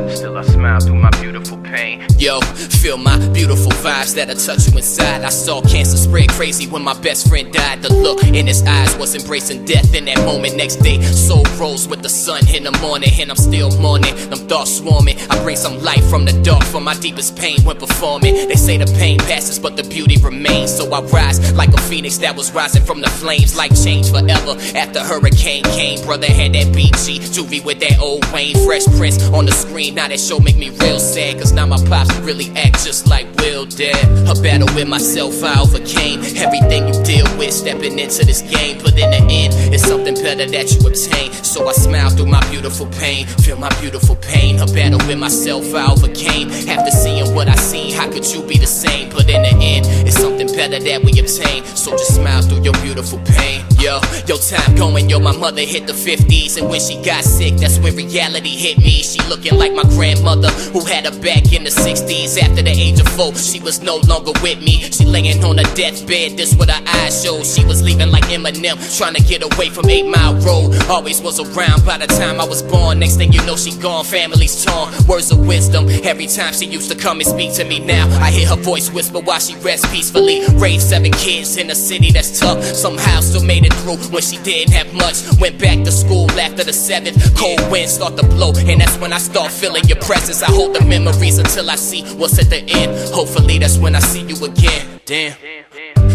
[SPEAKER 3] Still I smile through my beautiful pain. Yo, feel my beautiful vibes that'll touch you inside. I saw cancer spread crazy when my best friend died. The look in his eyes was embracing death in that moment. Next day, soul rose with the sun in the morning, and I'm still mourning. Them thoughts swarming. I bring some light from the dark for my deepest pain when performing. They say the pain passes, but the beauty remains. So I rise like a phoenix that was rising from the flames. Life changed forever after hurricane came. Brother had that BG, Juvie with that old Wayne. Fresh Prince on the screen. Now that show make me real sad, cause now my pops really act just like Will did. A battle with myself I overcame. Everything you deal with stepping into this game, but in the end it's something better that you obtain. So I smile through my beautiful pain, feel my beautiful pain. A battle with myself I overcame. After seeing what I seen, how could you be the same? But in the end it's something better that we obtain. So just smile through your beautiful pain. Yo, time going, yo, my mother hit the 50s, and when she got sick, that's when reality hit me. She looking like my grandmother who had her back in the 60s. After the age of 4, she was no longer with me. She laying on her deathbed, this what her eyes showed. She was leaving like Eminem, trying to get away from 8 Mile Road. Always was around by the time I was born. Next thing you know, she gone, family's torn. Words of wisdom, every time she used to come and speak to me. Now I hear her voice whisper while she rests peacefully. Raised 7 kids in a city that's tough. Somehow still made it through when she didn't have much. Went back to school after the 7th. Cold winds start to blow, and that's when I start feeling your presence. I hold the memories until I see what's at the end. Hopefully that's when I see you again. Damn.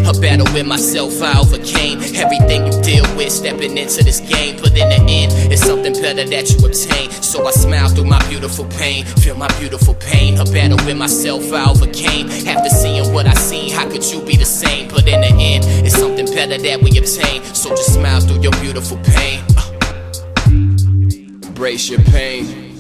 [SPEAKER 3] A battle with myself I overcame. Everything you deal with stepping into this game, but in the end it's something better that you obtain. So I smile through my beautiful pain, feel my beautiful pain. A battle with myself I overcame. After seeing what I seen, how could you be the same? But in the end it's something better that we obtain. So just smile through your beautiful pain. Embrace your pain.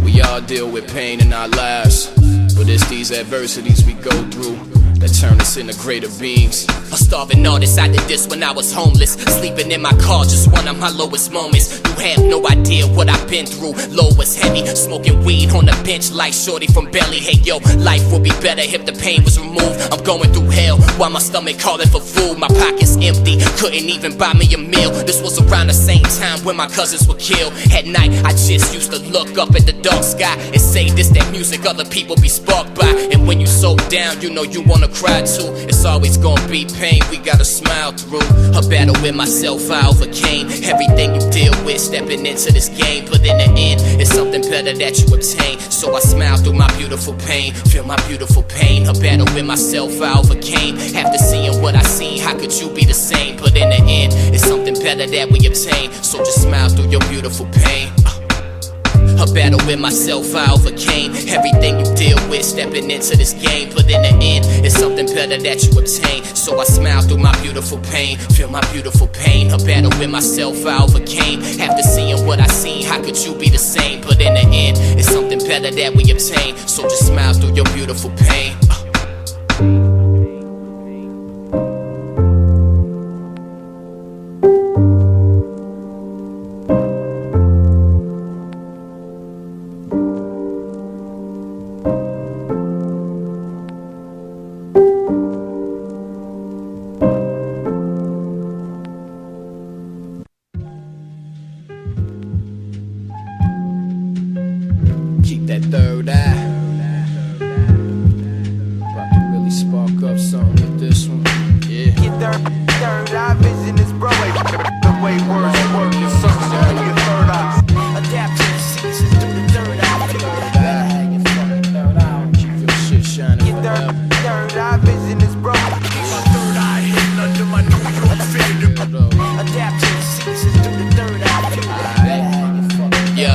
[SPEAKER 3] We all deal with pain in our lives, but it's these adversities we go through that turn us into greater beings. A starving artist, I did this when I was homeless. Sleeping in my car, just one of my lowest moments. You have no idea what I've been through. Low was heavy, smoking weed on the bench like Shorty from Belly. Hey yo, life would be better if the pain was removed. I'm going through hell while my stomach calling for food. My pocket's empty, couldn't even buy me a meal. This was around the same time when my cousins were killed. At night, I just used to look up at the dark sky and say this that music other people be sparked by. And when you so down, you know you wanna cry too. It's always gonna be pain, we gotta smile through. A battle with myself I overcame. Everything you deal with stepping into this game, but in the end it's something better that you obtain. So I smile through my beautiful pain, feel my beautiful pain. A battle with myself I overcame. After seeing what I seen, how could you be the same? But in the end it's something better that we obtain. So just smile through your beautiful pain. A battle with myself I overcame. Everything you deal with stepping into this game, but in the end it's something better that you obtain. So I smile through my beautiful pain, feel my beautiful pain. A battle with myself I overcame. After seeing what I seen, how could you be the same? But in the end it's something better that we obtain. So just smile through your beautiful pain. That third eye, about to really spark up something with this one. Yeah.
[SPEAKER 14] Your third eye vision is bro. The way words work is something on your third eye. Adapt to the seasons through the third eye.
[SPEAKER 3] Your fucking third eye. Keep your shit shining.
[SPEAKER 14] Your third eye vision is bro. My third eye hidden under my New York fitted. Adapt to the seasons through the third eye.
[SPEAKER 3] Yo.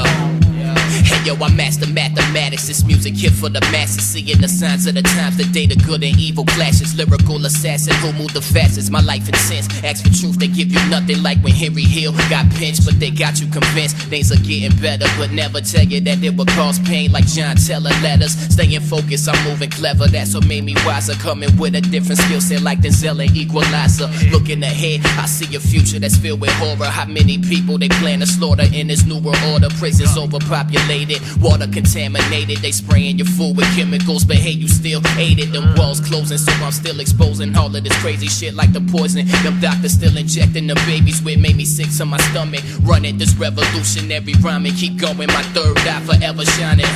[SPEAKER 3] Yo, I master mathematics, this music here for the masses. Seeing the signs of the times, the day the good and evil clashes. Lyrical assassin who move the fastest, my life intense. Ask for truth, they give you nothing, like when Henry Hill got pinched, but they got you convinced. Things are getting better, but never tell you that it would cause pain, like John Teller letters. Staying focused, I'm moving clever, that's what made me wiser. Coming with a different skill set like Denzel and Equalizer. Looking ahead, I see a future that's filled with horror. How many people they plan to slaughter in this new world order? Prisons overpopulated, water contaminated, they spraying your food with chemicals, but hey, you still ate it. Them walls closing, so I'm still exposing all of this crazy shit like the poison. Them doctors still injecting the babies with, made me sick to my stomach. Running this revolutionary rhyme and keep going. My third eye forever shining,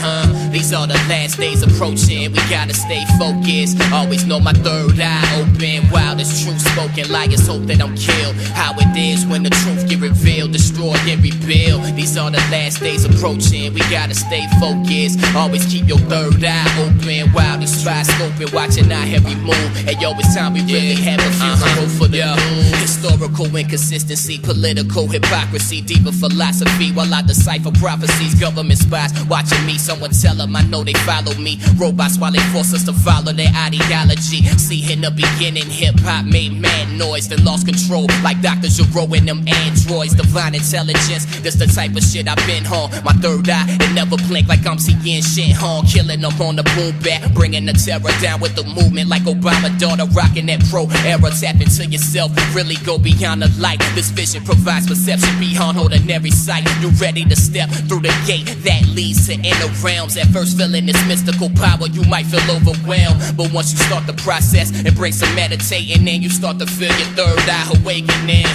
[SPEAKER 3] These are the last days approaching. We gotta stay focused. Always know my third eye open. While this truth spoken, liars hope that I'm killed. How it is when the truth get revealed, destroy and rebuild. These are the last days approaching. We gotta stay focused. Always keep your third eye open. While these spies scoping, watching our every move. And yo, it's time we really have a funeral for the news. Historical inconsistency, political hypocrisy, deeper philosophy. While I decipher prophecies, government spies watching me. Someone tell them I know they follow me. Robots while they force us to follow their ideology. See, in the beginning, hip-hop made mad noise, then lost control like Dr. Giro and them androids. Divine intelligence, that's the type of shit I've been on. My third eye, it never blink like I'm seeing shit on. Killing them on the boom back, bringing the terror down with the movement like Obama daughter, rocking that pro era. Tap into yourself, really go beyond the light. This vision provides perception beyond ordinary sight. You ready to step through the gate that leads to inner realms. At first feeling this mystical power, you might feel overwhelmed, but once you start the process and bring some meditating, then you start to feel your third eye awakening,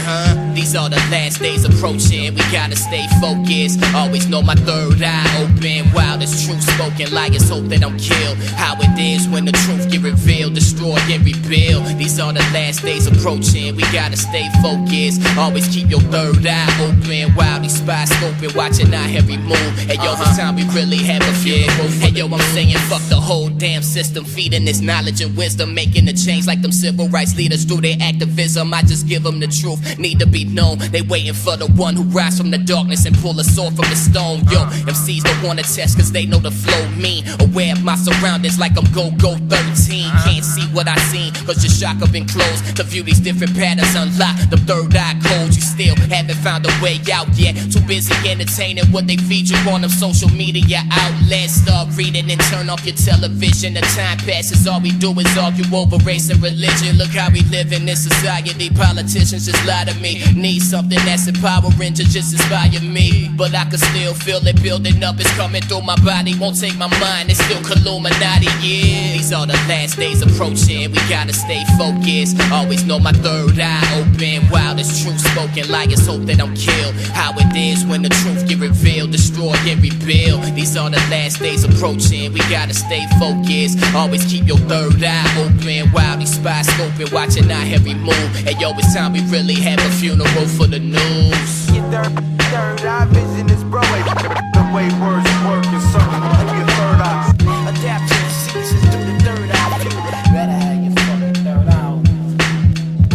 [SPEAKER 3] These are the last days approaching. We gotta stay focused. Always know my third eye open. While this truth spoken, liars hope that I'm killed. How it is when the truth get revealed, destroy and rebuild. These are the last days approaching. We gotta stay focused. Always keep your third eye open. While these spies scoping, watching our every move. Hey yo, this time we really have a funeral. Hey yo, I'm saying fuck the whole damn system, feeding this knowledge and wisdom, making a change like them civil rights leaders do their activism. I just give them the truth, need to be known. They waiting for the one who rise from the darkness and pull a sword from the stone. Yo, MCs don't wanna test cause they know the flow mean. Aware of my surroundings like I'm go-go 13. Can't see what I seen cause your chakra been closed. To view these different patterns, unlock the third eye codes. You still haven't found a way out yet. Too busy entertaining what they feed you on them social media outlets. Start reading and turn off your television. The time passes, all we do is argue over race and religion. Look how we live in this society. Politicians just lie to me. Need something that's empowering to just inspire me. But I can still feel it building up. It's coming through my body, won't take my mind. It's still Illuminati, yeah. These are the last days approaching. We gotta stay focused. Always know my third eye open. While this truth spoken, liars hope that I'm killed. How it is when the truth get revealed, destroy and rebuild. These are the last days approaching. We gotta stay focused. Always keep your third eye open. While these spies scoping, watching our every move. And yo, it's time we really have a funeral for the news.
[SPEAKER 14] Your third eye vision is bro. The way words work is something like your third eye. Adapt to the seasons through the third eye view. Better have your fucking third eye.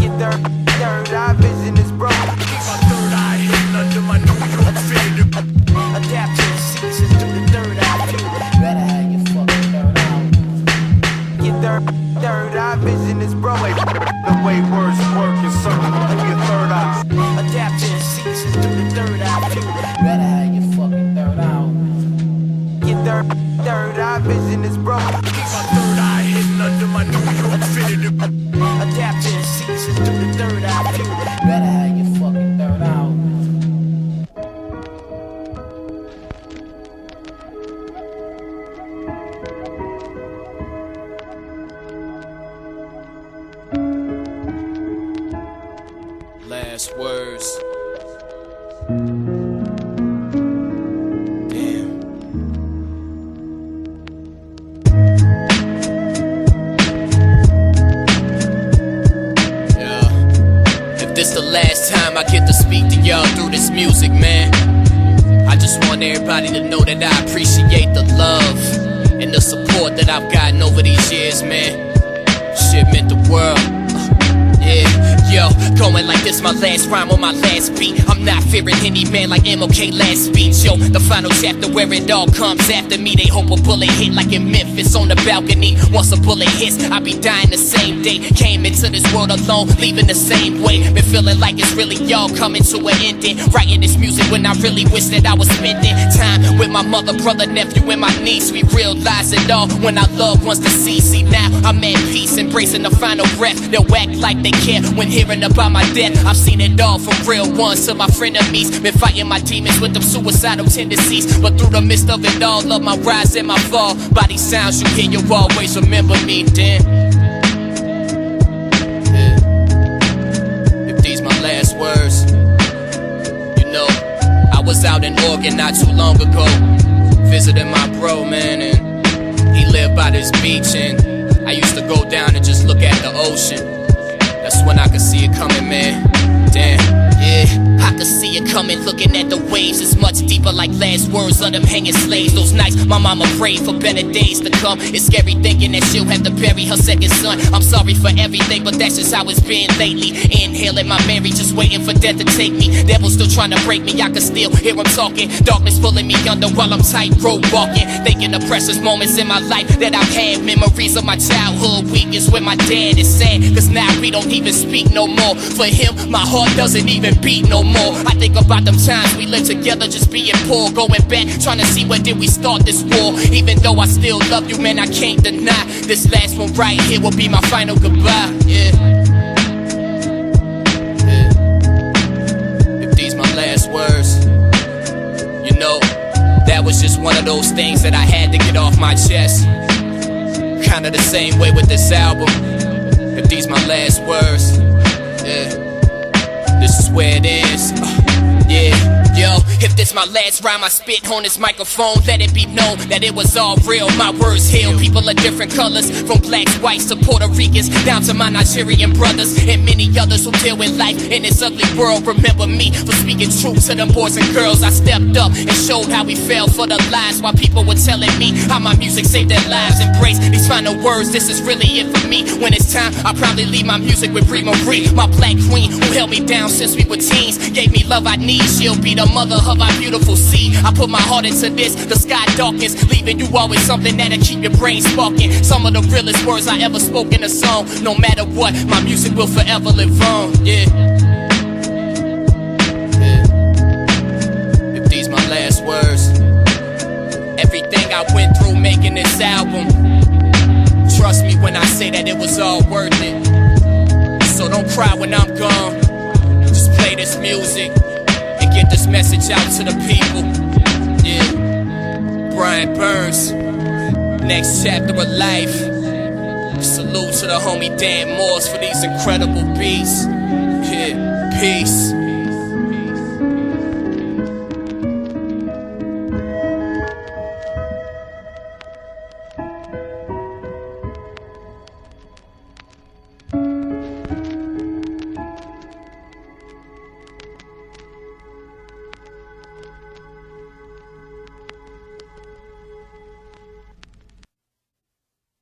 [SPEAKER 14] Your third eye vision is bro. Keep my third eye hidden under my New York fitted. Adapt to the seasons through the third eye view. Better have your fucking third eye. Your third eye vision is bro. The way words work is something like your third eye. Adapt to the seasons through the third eye view. Better have your fucking third eye. Your third eye vision is bro. Keep my third eye hidden under my New York fitted. Adapt to the seasons through the third eye view. Better have your fucking third eye.
[SPEAKER 3] Last words. This the last time I get to speak to y'all through this music, man. I just want everybody to know that I appreciate the love and the support that I've gotten over these years, man. Shit meant the world. Yeah, yo, going like this, my last rhyme on my last beat. I'm not fearing any man like MLK last speech. Yo, the final chapter where it all comes after me. They hope a bullet hit like in Memphis on the balcony. Once a bullet hits, I be dying the same day. Came into this world alone, leaving the same way. Been feeling like it's really all coming to an ending. Writing this music when I really wish that I was spending time with my mother, brother, nephew, and my niece. We realize it all when our loved ones deceased. See, now I'm at peace, embracing the final breath. They'll act like they care when hearing about my death. I've seen it all from real ones to my frenemies. Been fighting my demons with them suicidal tendencies. But through the midst of it all, of my rise and my fall, by these sounds you hear, you'll always remember me. Damn. Yeah. If these my last words, you know, I was out in Oregon not too long ago, visiting my bro, man, and he lived by this beach, and I used to go down and just look at the ocean. That's when I could see it coming, man. Damn, yeah, I could see it coming, looking at the waves. It's much deeper, like last words of them hanging slaves. Those nights my mama prayed for better days to come. It's scary thinking that she'll have to bury her second son. I'm sorry for everything, but that's just how it's been lately. Inhaling my Mary, just waiting for death to take me. Devil still trying to break me, I can still hear him talking. Darkness pulling me under while I'm tightrope walking. Thinking of precious moments in my life that I've had. Memories of my childhood weekends when my dad is sad, cause now we don't even speak no more. For him, my heart doesn't even beat no more. I think about them times we lived together just being poor. Going back, trying to see where did we start this war. Even though I still love you, man, I can't deny this last one right here will be my final goodbye. Yeah. If these my last words, you know, that was just one of those things that I had to get off my chest. Kinda the same way with this album. If these my last words, yeah, this is where it is. Yeah. Yo, if this my last rhyme I spit on this microphone, let it be known that it was all real. My words heal people of different colors, from blacks, whites to Puerto Ricans, down to my Nigerian brothers and many others who deal with life in this ugly world. Remember me for speaking truth to them boys and girls. I stepped up and showed how we fell for the lies, while people were telling me how my music saved their lives. Embrace these final words, this is really it for me. When it's time, I'll probably leave my music with Brie Marie, my black queen who held me down since we were teens, gave me love I need. She'll be the mother of our beautiful seed. I put my heart into this, the sky darkens, leaving you always something that'll keep your brain sparking. Some of the realest words I ever spoke in a song. No matter what, my music will forever live on. Yeah. Yeah. If these my last words, everything I went through making this album, trust me when I say that it was all worth it. So don't cry when I'm gone, just play this music and get this message out to the people. Yeah, Brian Burns, next chapter of life. Salute to the homie Dan Morze for these incredible beats. Yeah, peace.